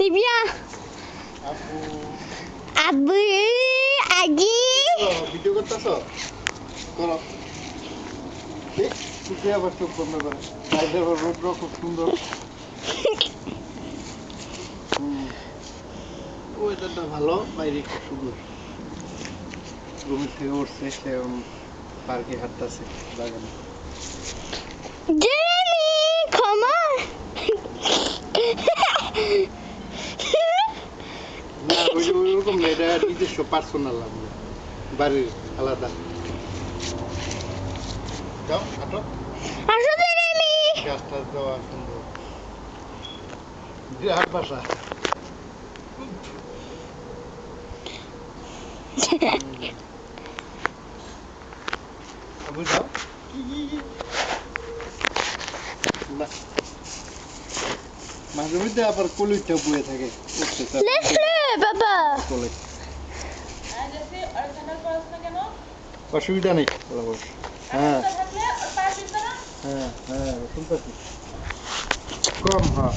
C'est bien. Abu, Agi. Video করতেছ করো তুই আবার চুপ করবে পারে বাইরের রৌদ্র খুব সুন্দর ওয়েদারটা ভালো বাইরে খুব সুন্দর রুমের থেকে উঠছে সে পার্কে হাঁটতেছে বাগানে Jeremy, come on. না ওইরকম না এটা নিজস্ব পার্সোনাল বাড়ির আলাদা যাও হাঁটো আসো Jeremy. গাছটা দেওয়া সুন্দর বিরাট বাসা আবু যাও মাঝে মধ্যে আবার কলিটা বয়ে থাকে Laisse-le, papa. কোলে অসুবিধা নেই হ্যাঁ হ্যাঁ হ্যাঁ শুনতে কম হ্যাঁ